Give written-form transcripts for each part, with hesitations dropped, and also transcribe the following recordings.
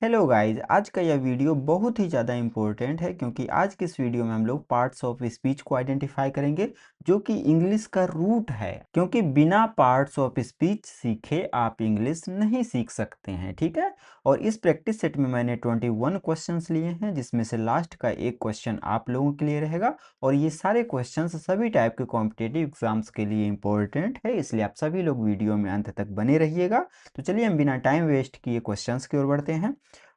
Hello guys, आज का यह वीडियो बहुत ही ज़्यादा इम्पोर्टेंट है क्योंकि आज के इस वीडियो में हम लोग पार्ट्स ऑफ स्पीच को आइडेंटिफाई करेंगे जो कि इंग्लिश का रूट है। क्योंकि बिना पार्ट्स ऑफ स्पीच सीखे आप इंग्लिश नहीं सीख सकते हैं, ठीक है। और इस प्रैक्टिस सेट में मैंने 21 क्वेश्चंस लिए हैं जिसमें से लास्ट का एक क्वेश्चन आप लोगों के लिए रहेगा। और ये सारे क्वेश्चंस सभी टाइप के कॉम्पिटेटिव एग्जाम्स के लिए इम्पोर्टेंट है, इसलिए आप सभी लोग वीडियो में अंत तक बने रहिएगा। तो चलिए हम बिना टाइम वेस्ट किए क्वेश्चंस की ओर बढ़ते हैं।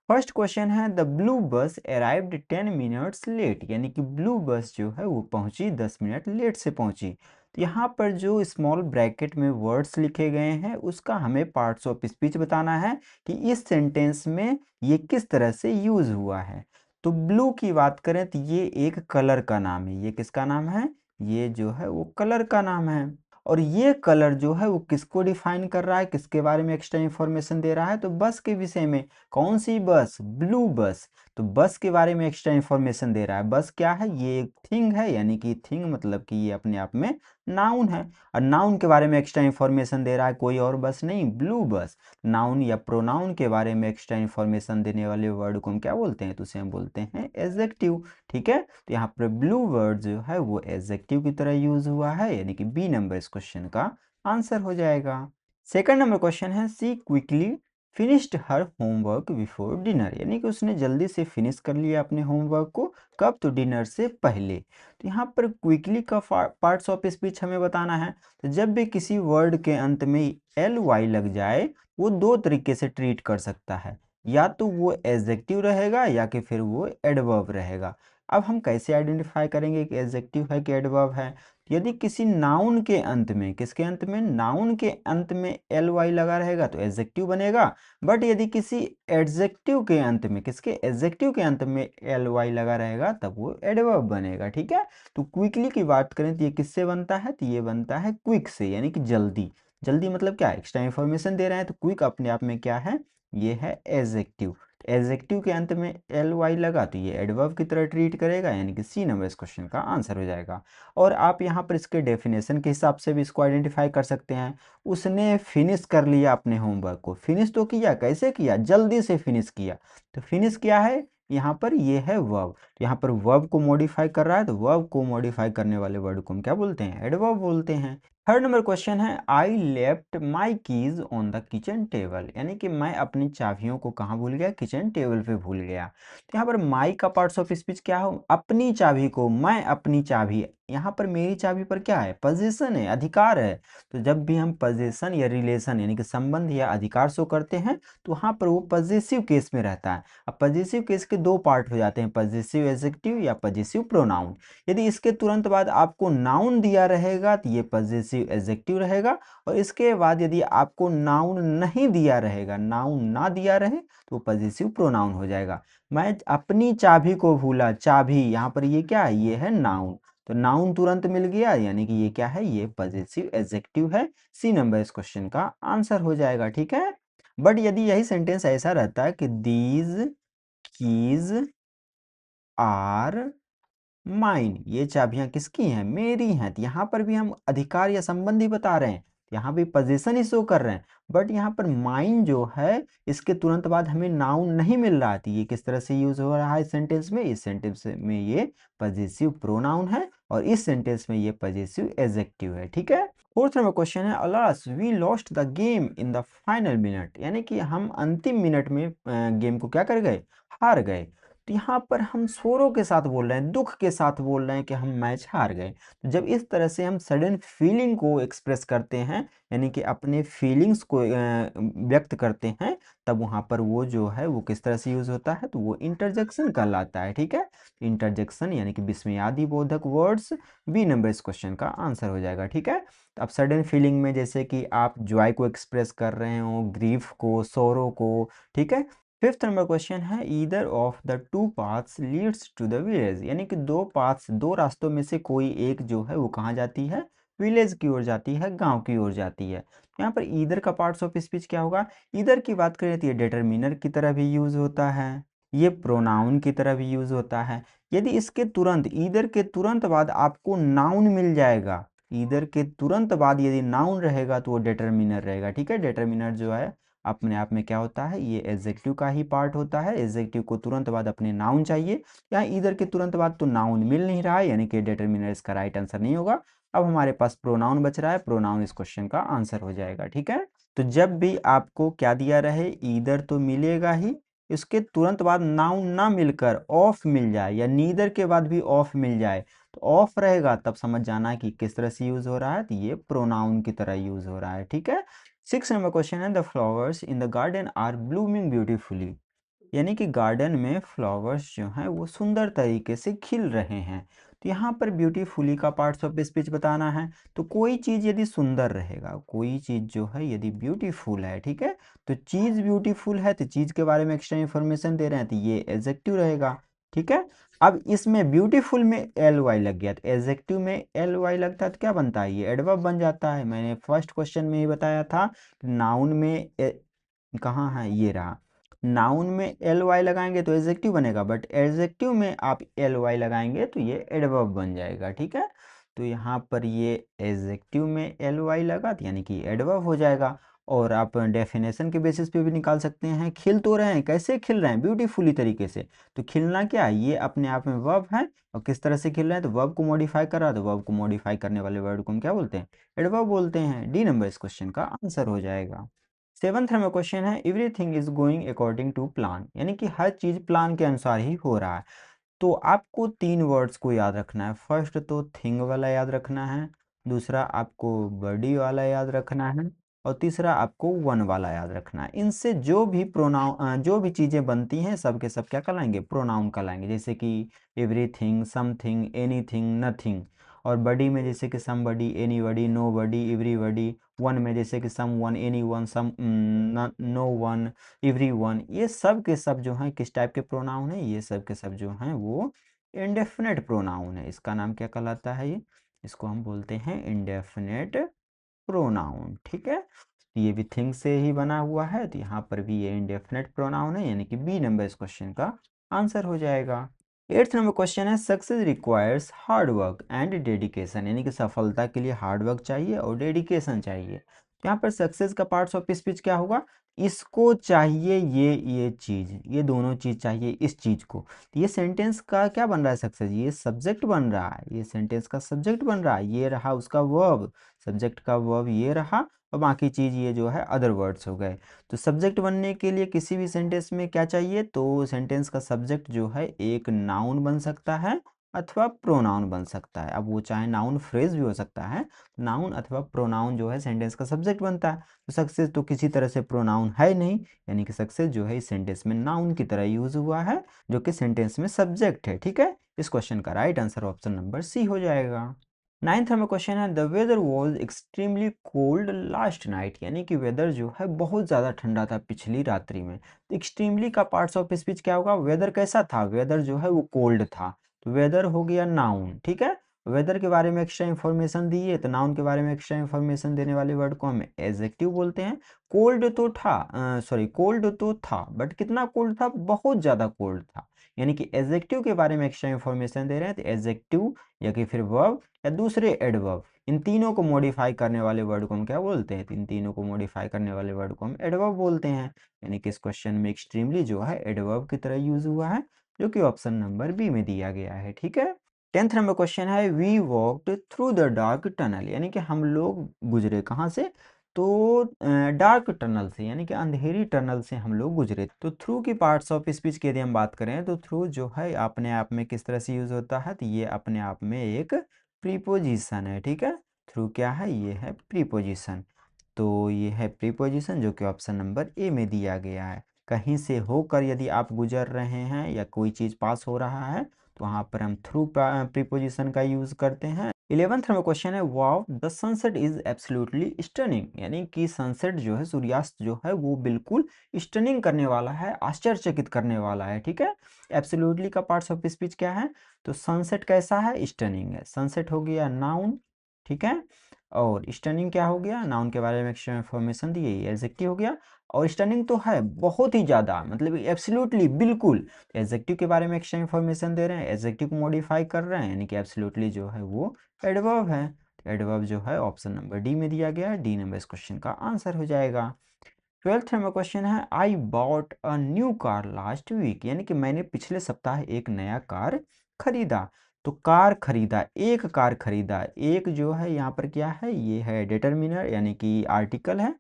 फर्स्ट क्वेश्चन है, द ब्लू बस अराइव्ड 10 मिनट्स लेट, यानी कि ब्लू बस जो है वो पहुंची 10 मिनट लेट से पहुंची। तो यहाँ पर जो स्मॉल ब्रैकेट में वर्ड्स लिखे गए हैं उसका हमें पार्ट्स ऑफ स्पीच बताना है कि इस सेंटेंस में ये किस तरह से यूज हुआ है। तो ब्लू की बात करें तो ये एक कलर का नाम है। ये किसका नाम है? ये जो है वो कलर का नाम है। और ये कलर जो है वो किसको डिफाइन कर रहा है, किसके बारे में एक्स्ट्रा इंफॉर्मेशन दे रहा है? तो बस के विषय में। कौन सी बस? ब्लू बस। तो बस के बारे में एक्स्ट्रा इंफॉर्मेशन दे रहा है। बस क्या है? ये एक थिंग है, यानी कि थिंग मतलब कि ये अपने आप में नाउन है। और नाउन के बारे में एक्स्ट्रा इंफॉर्मेशन दे रहा है, कोई और बस नहीं, ब्लू बस। नाउन या प्रोनाउन के बारे में एक्स्ट्रा इंफॉर्मेशन देने वाले वर्ड को हम क्या बोलते हैं? तो उसे हम बोलते हैं एडजेक्टिव, ठीक है। तो यहाँ पर ब्लू वर्ड जो है वो एडजेक्टिव की तरह यूज हुआ है, यानी कि बी नंबर इस क्वेश्चन का आंसर हो जाएगा। सेकंड नंबर क्वेश्चन है, she quickly finished her homework before dinner, यानी कि उसने जल्दी से फिनिश कर लिया अपने होमवर्क को। कब? तो डिनर से पहले। तो यहाँ पर क्विकली का पार्ट्स ऑफ स्पीच हमें बताना है। तो जब भी किसी वर्ड के अंत में एल वाई लग जाए वो दो तरीके से ट्रीट कर सकता है, या तो वो एडजेक्टिव रहेगा या कि फिर वो एडवर्ब रहेगा। अब हम कैसे आइडेंटिफाई करेंगे कि एडजेक्टिव है कि एडवर्ब है? यदि किसी नाउन के अंत में, किसके अंत में? नाउन के अंत में एल वाई लगा रहेगा तो एडजेक्टिव बनेगा। बट यदि किसी एडजेक्टिव के अंत में, किसके? एडजेक्टिव के अंत में एल वाई लगा रहेगा तब वो एडवर्ब बनेगा, ठीक है। तो क्विकली की बात करें तो ये किससे बनता है? तो ये बनता है क्विक से, यानी कि जल्दी। जल्दी मतलब क्या? एक्स्ट्रा इंफॉर्मेशन दे रहे हैं। तो क्विक अपने आप में क्या है? ये है एडजेक्टिव। एडजेक्टिव के अंत में एल वाई लगा तो ये एडवर्ब की तरह ट्रीट करेगा, यानी कि सी नंबर इस क्वेश्चन का आंसर हो जाएगा। और आप यहाँ पर इसके डेफिनेशन के हिसाब से भी इसको आइडेंटिफाई कर सकते हैं। उसने फिनिश कर लिया अपने होमवर्क को। फिनिश तो किया, कैसे किया? जल्दी से फिनिश किया। तो फिनिश क्या है यहाँ पर? ये है वर्ब। यहाँ पर वर्ब को मॉडिफाई कर रहा है, तो वर्ब को मॉडिफाई करने वाले वर्ड को हम क्या बोलते हैं? एडवर्ब बोलते हैं। थर्ड नंबर क्वेश्चन है, I left my keys on the kitchen table, यानी कि मैं अपनी चाबियों को कहाँ भूल गया? किचन टेबल पे भूल गया। तो यहाँ पर माई का पार्ट्स ऑफ स्पीच क्या हो? अपनी चाबी को, मैं अपनी चाबी। यहाँ पर मेरी चाबी पर क्या है? पोजीशन है, अधिकार है। तो जब भी हम पोजीशन या रिलेशन यानी कि संबंध या अधिकार शो करते हैं तो वहाँ पर वो पॉजिटिव केस में रहता है। अब पॉजिटिव केस के दो पार्ट हो जाते हैं, पॉजिटिव एडजेक्टिव या पॉजिटिव प्रोनाउन। यदि इसके तुरंत बाद आपको नाउन दिया रहेगा तो ये पॉजिटिव एडजेक्टिव रहेगा। और इसके बाद यदि आपको नाउन नहीं दिया रहेगा, नाउन ना दिया रहे तो पॉजिटिव प्रोनाउन हो जाएगा। मैं अपनी चाबी को भूला, चाबी यहाँ पर ये क्या है? ये है नाउन। तो नाउन तुरंत मिल गया, यानी कि ये क्या है? ये पॉजिटिव एडजेक्टिव है। सी नंबर इस क्वेश्चन का आंसर हो जाएगा, ठीक है। बट यदि यही सेंटेंस ऐसा रहता है कि दीज कीज आर माइन, ये चाबियां किसकी हैं? मेरी हैं। तो यहाँ पर भी हम अधिकार या संबंधी बता रहे हैं, यहाँ भी पोजीशन ही शो कर रहे हैं। बट यहाँ पर माइन जो है इसके तुरंत बाद हमें नाउन नहीं मिल रहा थी। ये किस तरह से यूज हो रहा है सेंटेंस में? इस सेंटेंस में ये पॉजिटिव प्रोनाउन है और इस सेंटेंस में ये पॉजिटिव एडजेक्टिव है, ठीक है। फोर्थ नंबर क्वेश्चन है, alas we lost the game in the final minute, यानी कि हम अंतिम मिनट में गेम को क्या कर गए? हार गए। तो यहाँ पर हम शोरों के साथ बोल रहे हैं, दुख के साथ बोल रहे हैं कि हम मैच हार गए। तो जब इस तरह से हम सडन फीलिंग को एक्सप्रेस करते हैं, यानी कि अपने फीलिंग्स को व्यक्त करते हैं, तब वहाँ पर वो जो है वो किस तरह से यूज होता है? तो वो इंटरजेक्शन कहलाता है, ठीक है। इंटरजेक्शन यानी कि विस्मयादि बोधक वर्ड्स। बी नंबर इस क्वेश्चन का आंसर हो जाएगा, ठीक है। तो अब सडन फीलिंग में जैसे कि आप जॉय को एक्सप्रेस कर रहे हो, ग्रीफ को, सोरो को, ठीक है। फिफ्थ नंबर क्वेश्चन है, either of the two paths leads to the village, यानी कि दो पाथ्स, दो रास्तों में से कोई एक जो है वो कहाँ जाती है? विलेज की ओर जाती है, गांव की ओर जाती है। यहाँ पर ईदर का पार्ट्स ऑफ स्पीच क्या होगा? ईदर की बात करें तो ये डिटरमिनर की तरह भी यूज होता है, ये प्रोनाउन की तरह भी यूज होता है। यदि इसके तुरंत, ईदर के तुरंत बाद आपको नाउन मिल जाएगा, ईदर के तुरंत बाद यदि नाउन रहेगा तो वो डिटरमिनर रहेगा, ठीक है। डिटरमिनर जो है अपने आप में क्या होता है, ये एडजेक्टिव का ही पार्ट होता है। एडजेक्टिव को तुरंत बाद अपने नाउन चाहिए, यहाँ ईदर के तुरंत बाद तो नाउन मिल नहीं रहा है, यानी कि डिटरमिनर इसका राइट आंसर नहीं होगा। अब हमारे पास प्रोनाउन बच रहा है, प्रोनाउन इस क्वेश्चन का आंसर हो जाएगा। ठीक है, तो जब भी आपको क्या दिया रहे, ईदर तो मिलेगा ही, इसके तुरंत बाद नाउन ना मिलकर ऑफ मिल जाए या नीदर के बाद भी ऑफ मिल जाए, तो ऑफ रहेगा तब समझ जाना कि किस तरह से यूज हो रहा है, तो ये प्रोनाउन की तरह यूज हो रहा है। ठीक है, 6 नंबर क्वेश्चन है, the flowers in the garden are blooming beautifully, यानी कि गार्डन में फ्लावर्स जो हैं वो सुंदर तरीके से खिल रहे हैं। तो यहाँ पर ब्यूटीफुली का पार्ट्स ऑफ स्पीच बताना है। तो कोई चीज़ यदि सुंदर रहेगा, कोई चीज़ जो है यदि ब्यूटीफुल है, ठीक है, तो चीज़ ब्यूटीफुल है तो चीज़ के बारे में एक्स्ट्रा इन्फॉर्मेशन दे रहे हैं, तो ये एडजेक्टिव रहेगा। ठीक है, अब इसमें ब्यूटीफुल में एल वाई लग गया, तो एडजेक्टिव में एल वाई लगता है तो क्या बनता है, ये एडवर्ब बन जाता है। मैंने फर्स्ट क्वेश्चन में ही बताया था, नाउन में कहाँ है, ये रहा, नाउन में एल वाई लगाएंगे तो एडजेक्टिव बनेगा, बट एडजेक्टिव में आप एल वाई लगाएंगे तो ये एडवर्ब बन जाएगा। ठीक है, तो यहाँ पर ये एडजेक्टिव में एल वाई लगा तो यानी कि एडवर्ब हो जाएगा। और आप डेफिनेशन के बेसिस पे भी निकाल सकते हैं, खिल तो रहे हैं, कैसे खिल रहे हैं, ब्यूटीफुली तरीके से। तो खिलना क्या है, ये अपने आप में वर्ब है, और किस तरह से खिल रहे हैं, तो वर्ब को मॉडिफाई कर रहा है, तो वर्ब को मॉडिफाई करने वाले वर्ड को हम क्या बोलते हैं, एडवर्ब बोलते हैं। डी नंबर इस क्वेश्चन का आंसर हो जाएगा। 7th नंबर क्वेश्चन है, everything is going according to plan, यानी कि हर चीज प्लान के अनुसार ही हो रहा है। तो आपको 3 वर्ड्स को याद रखना है। फर्स्ट तो थिंग वाला याद रखना है, दूसरा आपको बॉडी वाला याद रखना है, और तीसरा आपको वन वाला याद रखना है। इनसे जो भी प्रोनाउन जो भी चीज़ें बनती हैं सब के सब क्या कहलाएंगे, प्रोनाउन कहलाएंगे। जैसे कि एवरीथिंग, समथिंग, एनीथिंग, नथिंग। और बडी में जैसे कि somebody, anybody, nobody, everybody. One में जैसे कि सम वन, एनी वन, सम नो वन, एवरी वन। ये सब के सब जो हैं किस टाइप के प्रोनाउन है, ये सब के सब जो हैं वो इंडेफिनेट प्रोनाउन है। इसका नाम क्या कहलाता है, ये इसको हम बोलते हैं इंडेफिनेट प्रोनाउन। ठीक है, तो ये भी थिंग से ही बना हुआ है, तो यहाँ पर भी ये इंडेफिनेट प्रोनाउन है, यानी कि बी नंबर इस क्वेश्चन का आंसर हो जाएगा। 8th नंबर क्वेश्चन है, success requires hard work and dedication, यानी कि सफलता के लिए हार्ड वर्क चाहिए और डेडिकेशन चाहिए। तो यहाँ पर सक्सेस का पार्ट्स ऑफ स्पीच क्या होगा, इसको चाहिए ये चीज़, ये दोनों चीज़ चाहिए इस चीज़ को। तो ये सेंटेंस का क्या बन रहा है, सक्सेस, ये सब्जेक्ट बन रहा है, ये सेंटेंस का सब्जेक्ट बन रहा है, ये रहा उसका वर्ब, सब्जेक्ट का वर्ब ये रहा, और बाकी चीज़ ये जो है अदर वर्ड्स हो गए। तो सब्जेक्ट बनने के लिए किसी भी सेंटेंस में क्या चाहिए, तो सेंटेंस का सब्जेक्ट जो है एक नाउन बन सकता है अथवा प्रोनाउन बन सकता है। अब वो चाहे नाउन फ्रेज भी हो सकता है, नाउन अथवा प्रोनाउन जो है सेंटेंस का सब्जेक्ट बनता है। तो सक्सेस तो किसी तरह से प्रोनाउन है नहीं, यानी कि सक्सेस जो है इस सेंटेंस में नाउन की तरह यूज हुआ है, जो कि सेंटेंस में सब्जेक्ट है। ठीक है, इस क्वेश्चन का right answer option number C हो जाएगा। 9th नंबर क्वेश्चन है, the weather was extremely cold last night, यानी कि वेदर जो है बहुत ज़्यादा ठंडा था पिछली रात्रि में। तो एक्सट्रीमली का पार्ट्स ऑफ स्पीच क्या होगा, वेदर कैसा था, वेदर जो है वो कोल्ड था, तो वेदर हो गया नाउन। ठीक है, वेदर के बारे में एक्स्ट्रा इन्फॉर्मेशन दी है, तो नाउन के बारे में एक्स्ट्रा इन्फॉर्मेशन देने वाले वर्ड को हम एडजेक्टिव बोलते हैं। कोल्ड तो था, सॉरी कोल्ड तो था, बट कितना कोल्ड था, बहुत ज़्यादा कोल्ड था, यानी कि एडजेक्टिव के बारे में एक्स्ट्रा इन्फॉर्मेशन दे रहे हैं, तो एडजेक्टिव या कि फिर वर्ब या दूसरे एडवर्ब, इन तीनों को मॉडिफाई करने वाले वर्ड को हम क्या बोलते हैं, इन तीनों को मॉडिफाई करने वाले वर्ड को हम एडवर्ब बोलते हैं। यानी कि इस क्वेश्चन में एक्सट्रीमली जो है एडवर्ब की तरह यूज हुआ है, जो कि ऑप्शन नंबर बी में दिया गया है। ठीक है, 10th नंबर क्वेश्चन है, we walked through the dark tunnel, यानी कि हम लोग गुजरे कहाँ से, तो डार्क टनल से, यानी कि अंधेरी टनल से हम लोग गुजरे। तो थ्रू की पार्ट्स ऑफ स्पीच की यदि हम बात करें, तो थ्रू जो है अपने आप में किस तरह से यूज होता है, तो ये अपने आप में एक प्रीपोजिशन है। ठीक है, थ्रू क्या है, ये है प्रीपोजिशन, तो ये है प्रीपोजिशन जो कि ऑप्शन नंबर ए में दिया गया है। कहीं से होकर यदि आप गुजर रहे हैं या कोई चीज़ पास हो रहा है, तो वहाँ पर हम थ्रू प्रीपोजिशन का यूज़ करते हैं। 11th नंबर क्वेश्चन है, wow the sunset is absolutely stunning, यानी कि सनसेट जो है, सूर्यास्त जो है वो बिल्कुल स्टनिंग करने वाला है, आश्चर्यचकित करने वाला है। ठीक है, एब्सोल्युटली का पार्ट्स ऑफ स्पीच क्या है, तो सनसेट कैसा है, स्टनिंग है। सनसेट हो गया नाउन, ठीक है, और स्टनिंग क्या हो गया, नाउन के बारे में एक्स्ट्रा इन्फॉर्मेशन दी है, एडजेक्टिव हो गया। और स्टनिंग तो है बहुत ही ज़्यादा, मतलब एब्सोल्युटली बिल्कुल, एडजेक्टिव के बारे में एक्स्ट्रा इन्फॉर्मेशन दे रहे हैं, एडजेक्टिव को मॉडिफाई कर रहे हैं, यानी कि एब्सोल्युटली जो है वो एडवर्ब है। एडवर्ब जो है ऑप्शन नंबर डी में दिया गया है, डी नंबर इस क्वेश्चन का आंसर हो जाएगा। 12th नंबर क्वेश्चन है I bought a new car last week, यानी कि मैंने पिछले सप्ताह एक नया कार खरीदा। तो कार खरीदा, एक कार खरीदा, एक जो है यहाँ पर क्या है, ये है डिटर्मिनर यानी कि आर्टिकल है,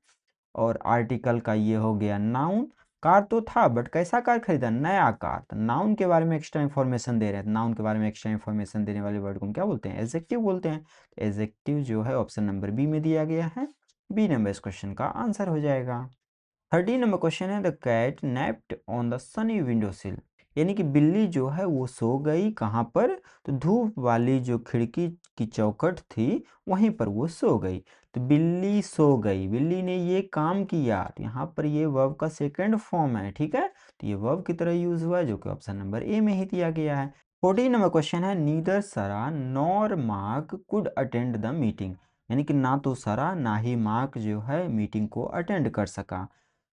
और आर्टिकल का ये हो गया नाउन। कार तो था बट कैसा कार खरीदा, नया कार। तो नाउन के बारे में एक्स्ट्रा इन्फॉर्मेशन दे रहे हैं, नाउन के बारे में एक्स्ट्रा इन्फॉर्मेशन देने वाले वर्ड को हम क्या बोलते हैं, एडजेक्टिव बोलते हैं। एडजेक्टिव जो है ऑप्शन नंबर बी में दिया गया है, बी नंबर इस क्वेश्चन का आंसर हो जाएगा। 13 नंबर क्वेश्चन है the cat napped on the sunny window sill, यानी कि बिल्ली जो है वो सो गई कहाँ पर, तो धूप वाली जो खिड़की की चौखट थी वहीं पर वो सो गई। तो बिल्ली सो गई, बिल्ली ने ये काम किया, तो यहाँ पर ये वर्ब का सेकंड फॉर्म है, ठीक है। तो ये वर्ब की तरह यूज हुआ है जो कि ऑप्शन नंबर ए में ही दिया गया है। 14 नंबर क्वेश्चन है नीदर सरा nor mark could attend the meeting, यानी कि ना तो सरा ना ही मार्क जो है मीटिंग को अटेंड कर सका।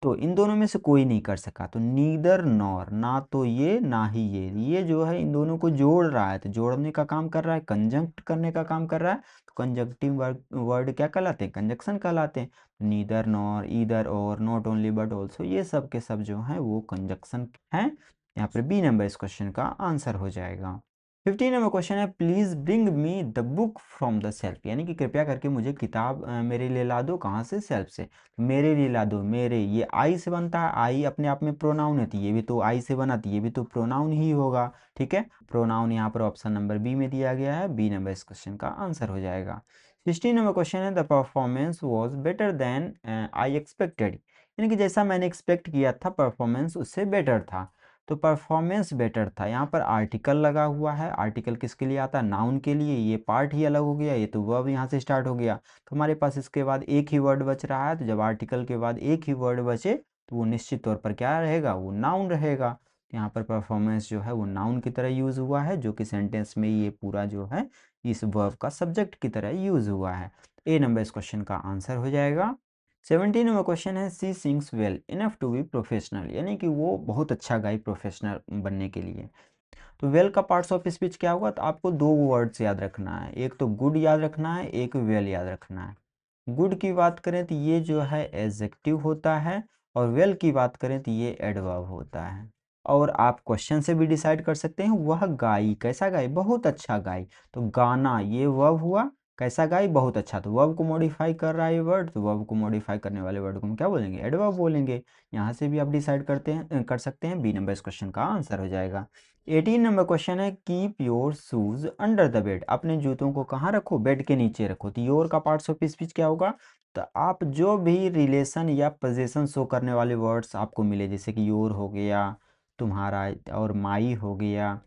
तो इन दोनों में से कोई नहीं कर सका, तो नीदर नॉर, ना तो ये ना ही ये जो है इन दोनों को जोड़ रहा है, तो जोड़ने का काम कर रहा है, कंजंक्ट करने का काम कर रहा है। तो कंजंक्टिव वर्ड क्या कहलाते हैं, कंजंक्शन कहलाते हैं। नीदर नॉर, ईदर और, नॉट ओनली बट ऑल्सो, ये सब के सब जो हैं वो कंजंक्शन हैं। यहाँ पर बी नंबर इस क्वेश्चन का आंसर हो जाएगा। 15 नंबर क्वेश्चन है please bring me the book from the self, यानी कि कृपया करके मुझे किताब मेरे लिए ला दो, कहाँ से, सेल्फ से। मेरे लिए ला दो, मेरे, ये आई से बनता है, आई अपने आप में प्रोनाउन है, तो ये भी तो आई से बना, तो ये भी तो प्रोनाउन ही होगा, ठीक है। प्रोनाउन यहाँ पर ऑप्शन नंबर बी में दिया गया है, बी नंबर इस क्वेश्चन का आंसर हो जाएगा। 16 नंबर क्वेश्चन है the performance was better than I expected, यानी कि जैसा मैंने एक्सपेक्ट किया था परफॉर्मेंस उससे बेटर था। तो परफॉर्मेंस बेटर था, यहाँ पर आर्टिकल लगा हुआ है, आर्टिकल किसके लिए आता है, नाउन के लिए, ये पार्ट ही अलग हो गया, ये तो वर्ब यहाँ से स्टार्ट हो गया। तो हमारे पास इसके बाद एक ही वर्ड बच रहा है, तो जब आर्टिकल के बाद एक ही वर्ड बचे तो वो निश्चित तौर पर क्या रहेगा, वो नाउन रहेगा। यहाँ पर परफॉर्मेंस जो है वो नाउन की तरह यूज़ हुआ है, जो कि सेंटेंस में ये पूरा जो है इस वर्ब का सब्जेक्ट की तरह यूज़ हुआ है। ए नंबर इस क्वेश्चन का आंसर हो जाएगा। 17 नंबर क्वेश्चन है she sings well enough to be professional, यानी कि वो बहुत अच्छा गाई प्रोफेशनल बनने के लिए। तो वेल का पार्ट्स ऑफ स्पीच क्या होगा, तो आपको दो वर्ड्स याद रखना है, एक तो गुड याद रखना है, एक वेल याद रखना है। गुड की बात करें तो ये जो है एडजेक्टिव होता है, और वेल की बात करें तो ये एडवर्ब होता है। और आप क्वेश्चन से भी डिसाइड कर सकते हैं वह गाई, कैसा गाई, बहुत अच्छा गाई। तो गाना ये वर्ब हुआ, कैसा गाई, बहुत अच्छा, तो वर्ब को मॉडिफाई कर रहा है ये वर्ड, तो वर्ब को मॉडिफाई करने वाले वर्ड को हम क्या बोलेंगे, एडवर्ब बोलेंगे। यहाँ से भी आप डिसाइड करते हैं, कर सकते हैं, बी नंबर इस क्वेश्चन का आंसर हो जाएगा। 18 नंबर क्वेश्चन है keep your shoes under the bed, अपने जूतों को कहाँ रखो, बेड के नीचे रखो। तो योर का पार्ट्स ऑफ स्पीच क्या होगा, तो आप जो भी रिलेशन या पोजीशन शो करने वाले वर्ड्स आपको मिले, जैसे कि योर हो गया तुम्हारा, और माई हो गया,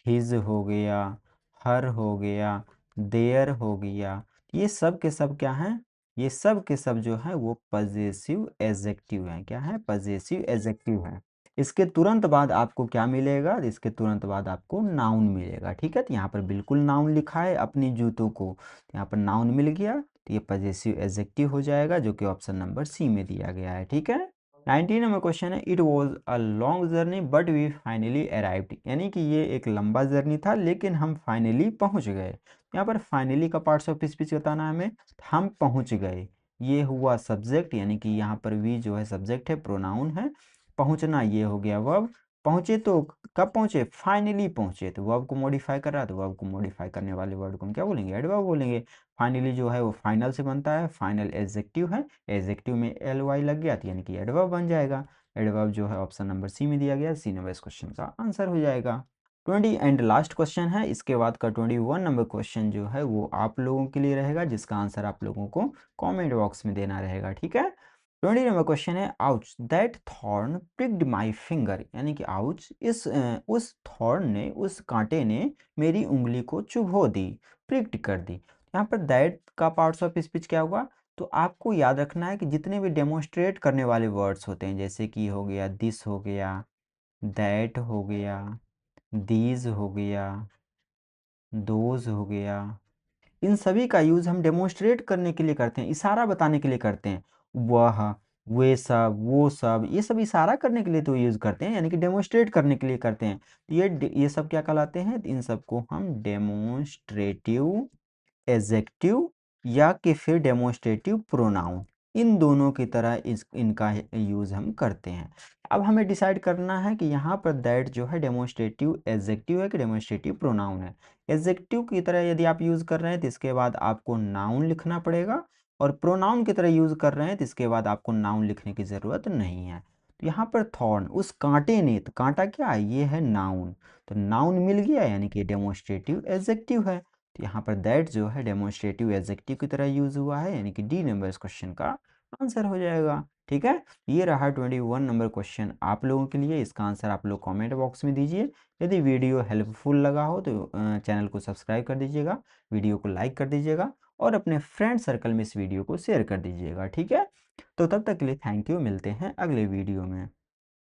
हिज हो गया, हर हो गया, देयर हो गया, ये सब के सब क्या हैं, ये सब के सब जो है वो पजेसिव एडजेक्टिव हैं, क्या है, पजेसिव एडजेक्टिव हैं। इसके तुरंत बाद आपको क्या मिलेगा, इसके तुरंत बाद आपको नाउन मिलेगा, ठीक है। तो यहाँ पर बिल्कुल नाउन लिखा है अपनी जूतों को, तो यहाँ पर नाउन मिल गया, तो ये पजेसिव एडजेक्टिव हो जाएगा, जो कि ऑप्शन नंबर सी में दिया गया है, ठीक है। 19 नंबर क्वेश्चन है it was a long journey but we finally arrived, यानी कि ये एक लंबा जर्नी था लेकिन हम फाइनली पहुंच गए। यहाँ पर फाइनली का पार्ट्स ऑफ स्पीच बताना है हमें, हम पहुंच गए, ये हुआ सब्जेक्ट, यानी कि यहाँ पर वी जो है सब्जेक्ट है, प्रोनाउन है। पहुंचना ये हो गया वर्ब, पहुंचे तो कब पहुंचे, फाइनली पहुंचे, तो वर्ब को मॉडिफाई कर रहा है, तो वर्ब को मॉडिफाई करने वाले वर्ड को हम क्या बोलेंगे, एडवर्ब बोलेंगे। फाइनली जो है वो फाइनल से बनता है, फाइनल एडजेक्टिव है, एडजेक्टिव में एल वाई लग गया तो यानी कि एडवर्ब बन जाएगा। एडवर्ब जो है ऑप्शन नंबर सी में दिया गया, सी नंबर इस क्वेश्चन का आंसर हो जाएगा। 20 एंड लास्ट क्वेश्चन है, इसके बाद का 21 नंबर क्वेश्चन जो है वो आप लोगों के लिए रहेगा, जिसका आंसर आप लोगों को कमेंट बॉक्स में देना रहेगा, ठीक है। 20 नंबर क्वेश्चन है ouch that thorn pricked my finger, यानी कि आउच उस थॉर्न ने, उस कांटे ने मेरी उंगली को चुभो दी, प्रिक्ड कर दी। यहाँ पर दैट का पार्ट्स ऑफ स्पीच क्या होगा, तो आपको याद रखना है कि जितने भी डेमोन्स्ट्रेट करने वाले वर्ड्स होते हैं, जैसे कि हो गया दिस हो गया, दैट हो गया, दीज हो गया, दोज हो गया, इन सभी का यूज़ हम डेमोन्स्ट्रेट करने के लिए करते हैं, इशारा बताने के लिए करते हैं। वह, वे सब, वो सब, ये सब इशारा करने के लिए तो यूज़ करते हैं, यानी कि डेमोन्स्ट्रेट करने के लिए करते हैं। तो ये सब क्या कहलाते हैं, इन सबको हम डेमोन्स्ट्रेटिव एडजेक्टिव या कि फिर डेमोन्स्ट्रेटिव प्रोनाउन इन दोनों की तरह इनका यूज़ हम करते हैं। अब हमें डिसाइड करना है कि यहाँ पर दैट जो है डेमोन्स्ट्रेटिव एडजेक्टिव है कि डेमोन्स्ट्रेटिव प्रोनाउन है। एडजेक्टिव की तरह यदि आप यूज़ कर रहे हैं तो इसके बाद आपको नाउन लिखना पड़ेगा, और प्रोनाउन की तरह यूज़ कर रहे हैं तो इसके बाद आपको नाउन लिखने की ज़रूरत नहीं है। तो यहाँ पर थॉर्न, उस कांटे ने, तो कांटा क्या है, ये है नाउन, तो नाउन मिल गया यानी कि डेमोन्स्ट्रेटिव एडजेक्टिव है। तो यहाँ पर दैट जो है डेमोन्स्ट्रेटिव एडजेक्टिव की तरह यूज़ हुआ है, यानी कि डी नंबर इस क्वेश्चन का आंसर हो जाएगा। ठीक है, ये रहा 21 नंबर क्वेश्चन आप लोगों के लिए। इसका आंसर आप लोग कमेंट बॉक्स में दीजिए। यदि वीडियो हेल्पफुल लगा हो तो चैनल को सब्सक्राइब कर दीजिएगा, वीडियो को लाइक कर दीजिएगा, और अपने फ्रेंड सर्कल में इस वीडियो को शेयर कर दीजिएगा। ठीक है, तो तब तक के लिए थैंक यू, मिलते हैं अगले वीडियो में।